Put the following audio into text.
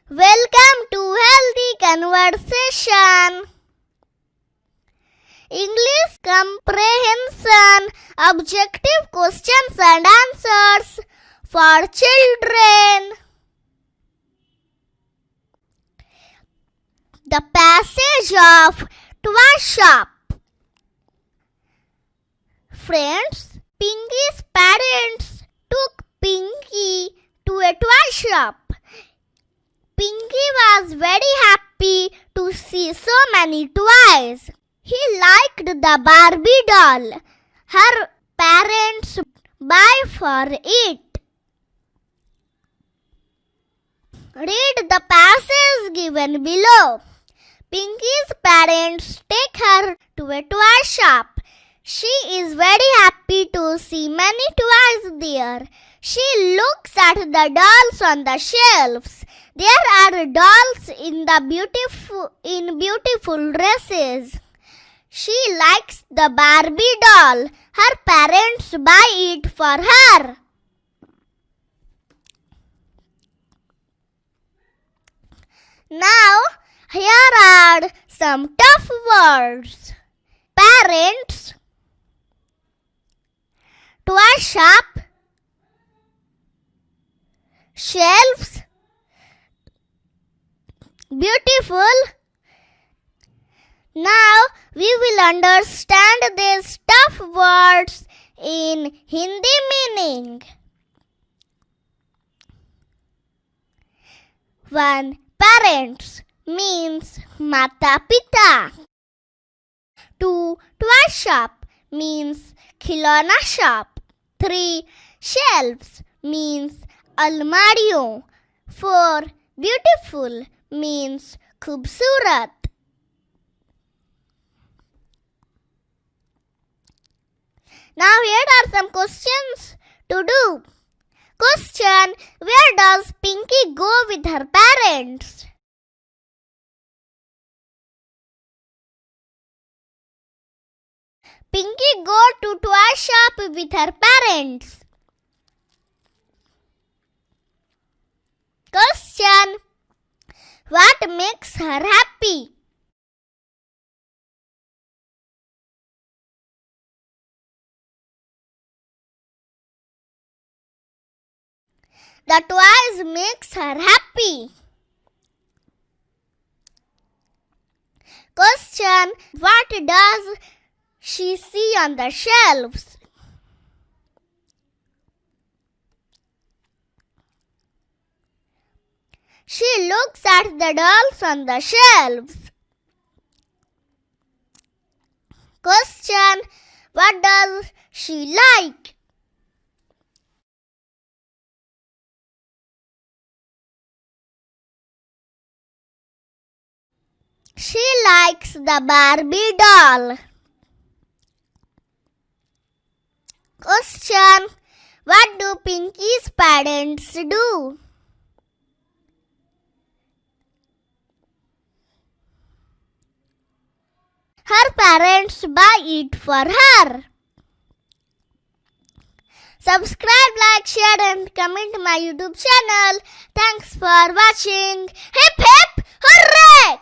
Welcome to Healthy Conversation. English Comprehension, objective questions and answers for children. The passage of Toy Shop. Friends, Pinky's parents took Pinky to a toy shop. Pinky was very happy to see so many toys. He liked the Barbie doll. Her parents buy for it. Read the passage given below. Pinky's parents take her to a toy shop. She is very happy to see many toys there. She looks at the dolls on the shelves. There are dolls in beautiful dresses. She likes the Barbie doll. Her parents buy it for her. Now, here are some tough words. Parents, toy shop, shelves, beautiful. Now we will understand these tough words in Hindi meaning. 1. Parents means Mata Pita. 2. Toy shop means Khilona shop. 3. Shelves means Almariyon. 4. Beautiful means Khubsurat. Now here are some questions to do. Question: where does Pinky go with her parents? Pinky go to toy shop with her parents. Question: what makes her happy? The toys makes her happy. Question: what does she see on the shelves? She looks at the dolls on the shelves. Question: what does she like? She likes the Barbie doll. Question: what do Pinky's parents do? Her parents buy it for her. Subscribe, like, share and comment my YouTube channel. Thanks for watching. Hip hip hooray!